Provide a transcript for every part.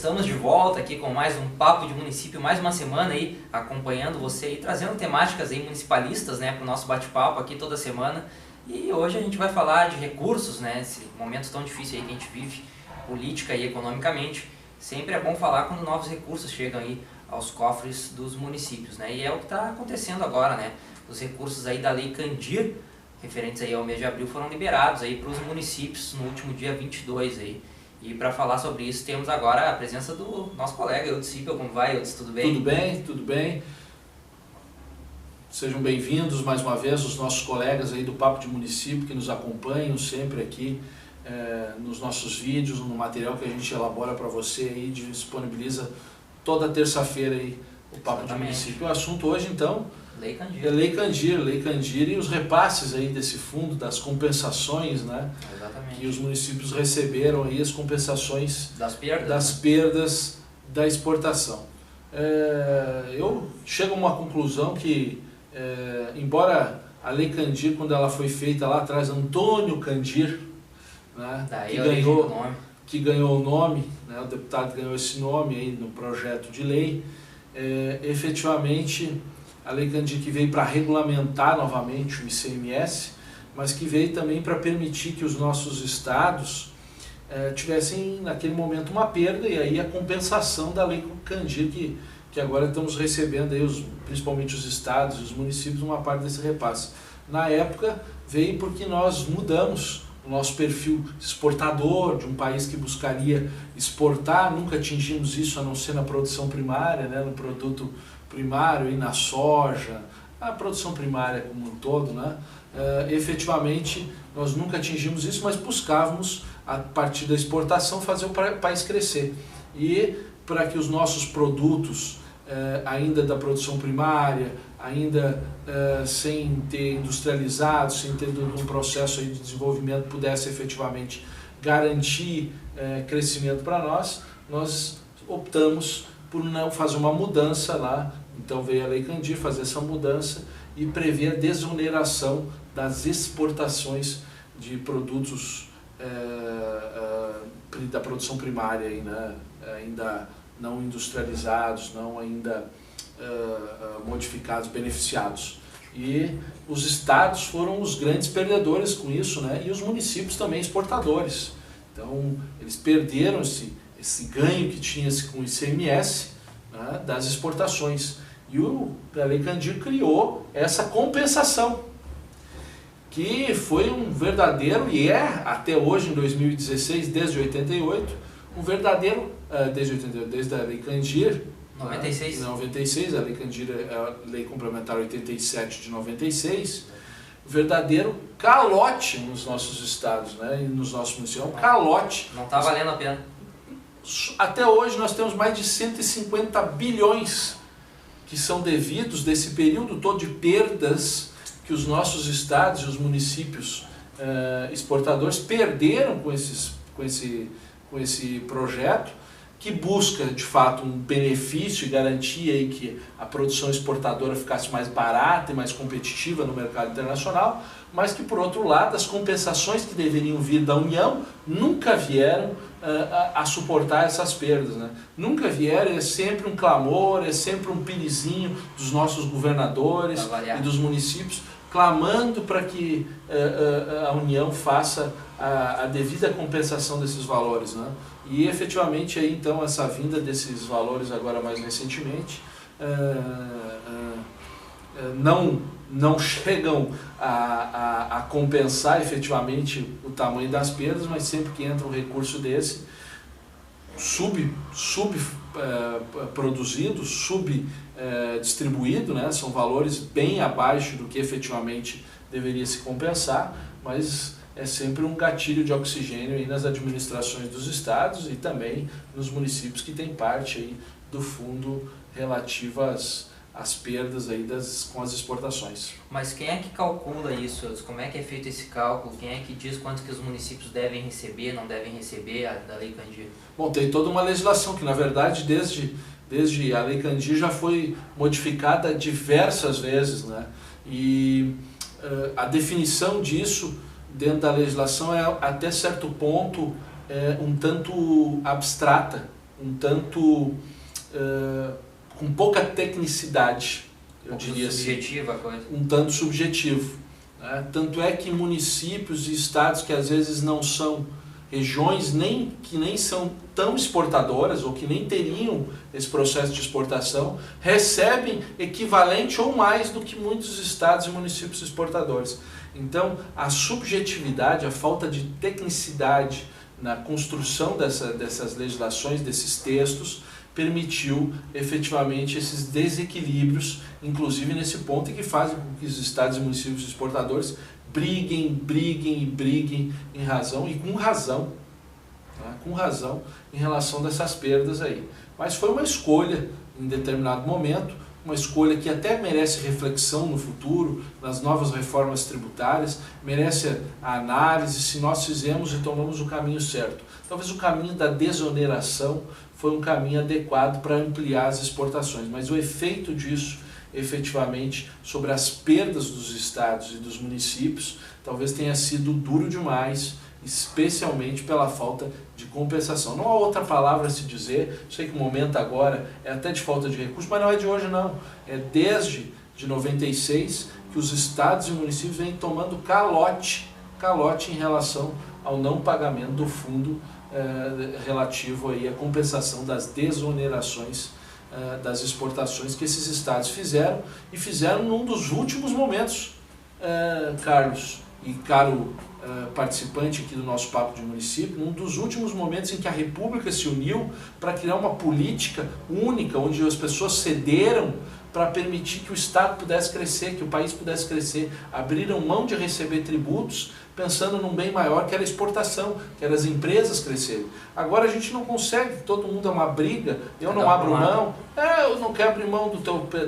Estamos de volta aqui com mais um Papo de Município, mais uma semana aí acompanhando você e trazendo temáticas aí municipalistas, né, para o nosso bate-papo aqui toda semana. E hoje a gente vai falar de recursos, né, esse momento tão difícil aí que a gente vive, política e economicamente. Sempre é bom falar quando novos recursos chegam aí aos cofres dos municípios, né, e é o que está acontecendo agora, né. Os recursos aí da Lei Candir, referentes aí ao mês de abril, foram liberados aí para os municípios no último dia 22 aí. E para falar sobre isso temos agora a presença do nosso colega Eudes Cipel. Como vai, Eudes? Tudo bem? Tudo bem, tudo bem. Sejam bem-vindos mais uma vez os nossos colegas aí do Papo de Município que nos acompanham sempre aqui nos nossos vídeos, no material que a gente elabora para você aí, disponibiliza toda terça-feira aí o Papo de Município. O assunto hoje então Lei Candir. é Lei Candir e os repasses aí desse fundo, das compensações, né? Exatamente. Que os municípios receberam aí, as compensações das perdas da exportação. Eu chego a uma conclusão que, embora a Lei Candir, quando ela foi feita lá atrás, Antônio Candir, né, que ganhou o nome, né, o deputado ganhou esse nome aí no projeto de lei, efetivamente a Lei Candir que veio para regulamentar novamente o ICMS, mas que veio também para permitir que os nossos estados tivessem naquele momento uma perda, e aí a compensação da Lei Candir que agora estamos recebendo aí, principalmente os estados e os municípios, uma parte desse repasse. Na época veio porque nós mudamos o nosso perfil exportador, de um país que buscaria exportar, nunca atingimos isso a não ser na produção primária, né, no produto primário e na soja, a produção primária como um todo, né? Efetivamente nós nunca atingimos isso, mas buscávamos a partir da exportação fazer o país crescer, e para que os nossos produtos ainda da produção primária, ainda sem ter industrializado, sem ter um processo aí de desenvolvimento, pudesse efetivamente garantir crescimento para nós optamos por não fazer uma mudança lá. Então veio a Lei Candir fazer essa mudança e prever a desoneração das exportações de produtos da produção primária aí, né? Ainda não industrializados, não ainda modificados, beneficiados. E os estados foram os grandes perdedores com isso, né? E os municípios também exportadores. Então eles perderam esse ganho que tinha com o ICMS, né, das exportações. E a Lei Candir criou essa compensação, que foi um verdadeiro, e até hoje em 2016, desde 88, um verdadeiro, desde a Lei Candir, 96. 96, a Lei Candir é a Lei Complementar 87 de 96, verdadeiro calote nos nossos estados, né, e nos nossos municípios, um calote. Não está valendo a pena. Até hoje nós temos mais de 150 bilhões que são devidos desse período todo de perdas que os nossos estados e os municípios exportadores perderam com esse projeto, que busca de fato um benefício e garantia aí que a produção exportadora ficasse mais barata e mais competitiva no mercado internacional, mas que por outro lado as compensações que deveriam vir da União nunca vieram a suportar essas perdas, né? Nunca vieram, é sempre um clamor, é sempre um pinizinho dos nossos governadores e dos municípios, clamando para que a União faça a devida compensação desses valores, né? E efetivamente aí então essa vinda desses valores agora mais recentemente não chegam a compensar efetivamente o tamanho das perdas, mas sempre que entra um recurso desse, subproduzido, subdistribuído, né? São valores bem abaixo do que efetivamente deveria se compensar, mas é sempre um gatilho de oxigênio aí nas administrações dos estados e também nos municípios que têm parte aí do fundo relativo às perdas aí com as exportações. Mas quem é que calcula isso? Como é que é feito esse cálculo? Quem é que diz quanto que os municípios devem receber, não devem receber da Lei Candir? Bom, tem toda uma legislação que na verdade desde a Lei Candir já foi modificada diversas vezes, né? E a definição disso dentro da legislação é até certo ponto um tanto abstrata, um tanto com pouca tecnicidade, eu diria assim. Subjetiva a coisa. Um tanto subjetivo. Né? Tanto é que municípios e estados que às vezes não são regiões que nem são tão exportadoras ou que nem teriam esse processo de exportação, recebem equivalente ou mais do que muitos estados e municípios exportadores. Então, a subjetividade, a falta de tecnicidade na construção dessas legislações, desses textos, permitiu efetivamente esses desequilíbrios, inclusive nesse ponto, e que fazem com que os estados e municípios exportadores briguem em razão, e com razão, tá? Com razão em relação dessas perdas aí. Mas foi uma escolha em determinado momento, uma escolha que até merece reflexão no futuro, nas novas reformas tributárias, merece a análise se nós fizemos e tomamos o caminho certo. Talvez o caminho da desoneração foi um caminho adequado para ampliar as exportações, mas o efeito disso, efetivamente, sobre as perdas dos estados e dos municípios, talvez tenha sido duro demais, especialmente pela falta de compensação. Não há outra palavra a se dizer, sei que o momento agora é até de falta de recursos, mas não é de hoje não, é desde de 96 que os estados e municípios vêm tomando calote em relação ao não pagamento do fundo relativo aí à compensação das desonerações das exportações que esses estados fizeram, e fizeram num dos últimos momentos, Carlos e caro participante aqui do nosso Papo de Município, num dos últimos momentos em que a República se uniu para criar uma política única, onde as pessoas cederam para permitir que o Estado pudesse crescer, que o país pudesse crescer, abriram mão de receber tributos, pensando num bem maior que era a exportação, que era as empresas crescerem. Agora a gente não consegue, todo mundo é uma briga, eu não abro mão, eu não quero abrir mão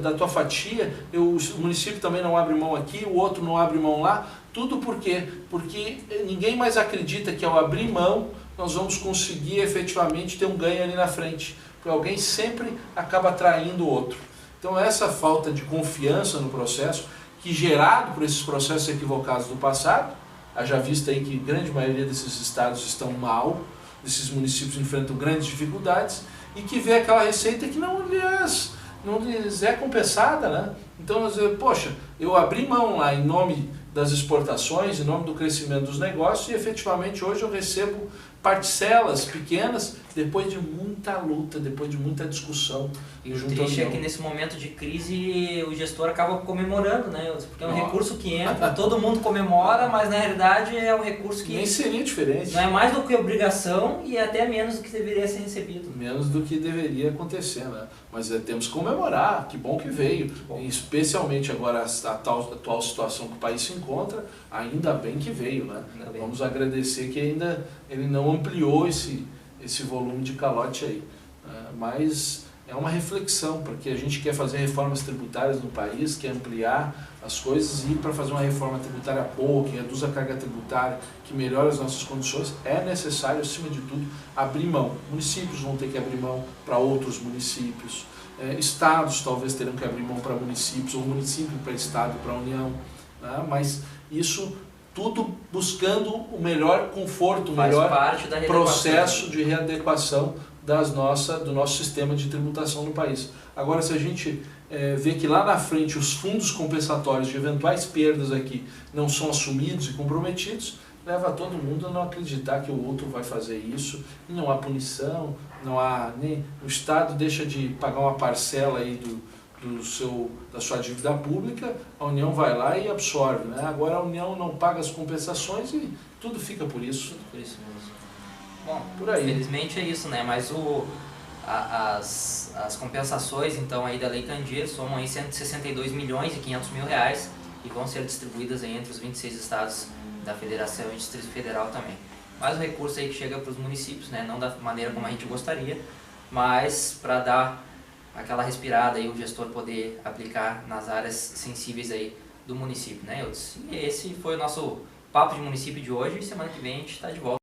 da tua fatia, o município também não abre mão aqui, o outro não abre mão lá. Tudo por quê? Porque ninguém mais acredita que ao abrir mão nós vamos conseguir efetivamente ter um ganho ali na frente, porque alguém sempre acaba traindo o outro. Então essa falta de confiança no processo, que gerado por esses processos equivocados do passado, haja vista aí que a grande maioria desses estados estão mal, esses municípios enfrentam grandes dificuldades, e que vê aquela receita que não lhes é compensada, né? Então, nós dizemos, poxa, eu abri mão lá em nome das exportações, em nome do crescimento dos negócios, e efetivamente hoje eu recebo parcelas pequenas, depois de muita luta, depois de muita discussão. E o triste é que nesse momento de crise o gestor acaba comemorando, né? Porque é um recurso que entra, todo mundo comemora, mas na realidade é um recurso que... Nem seria diferente. Não é mais do que obrigação e até menos do que deveria ser recebido. Menos do que deveria acontecer, né? Mas temos que comemorar, que bom que veio. Especialmente agora a atual situação que o país se encontra, ainda bem que veio, né? Vamos agradecer que ainda ele não ampliou esse volume de calote aí. Mas é uma reflexão, porque a gente quer fazer reformas tributárias no país, quer ampliar as coisas, e para fazer uma reforma tributária boa, que reduza a carga tributária, que melhore as nossas condições, é necessário, acima de tudo, abrir mão. Municípios vão ter que abrir mão para outros municípios, estados talvez terão que abrir mão para municípios, ou município para estado, para a União, né? Mas isso tudo buscando o melhor conforto, o melhor processo de readequação do nosso sistema de tributação no país. Agora, se a gente vê que lá na frente os fundos compensatórios de eventuais perdas aqui não são assumidos e comprometidos, leva todo mundo a não acreditar que o outro vai fazer isso, e não há punição, nem o Estado deixa de pagar uma parcela aí da sua dívida pública, a União vai lá e absorve, né? Agora a União não paga as compensações e tudo fica por isso. Tudo por isso mesmo. Bom, por aí. Infelizmente é isso, né? Mas as compensações então aí da Lei Candir somam aí 162 milhões e 500 mil reais e vão ser distribuídas aí entre os 26 estados da Federação e Distrito Federal também. Mais um recurso aí que chega para os municípios, né? Não da maneira como a gente gostaria, mas para dar aquela respirada aí, o gestor poder aplicar nas áreas sensíveis aí do município, né, Eudes? E esse foi o nosso Papo de Município de hoje, e semana que vem a gente está de volta.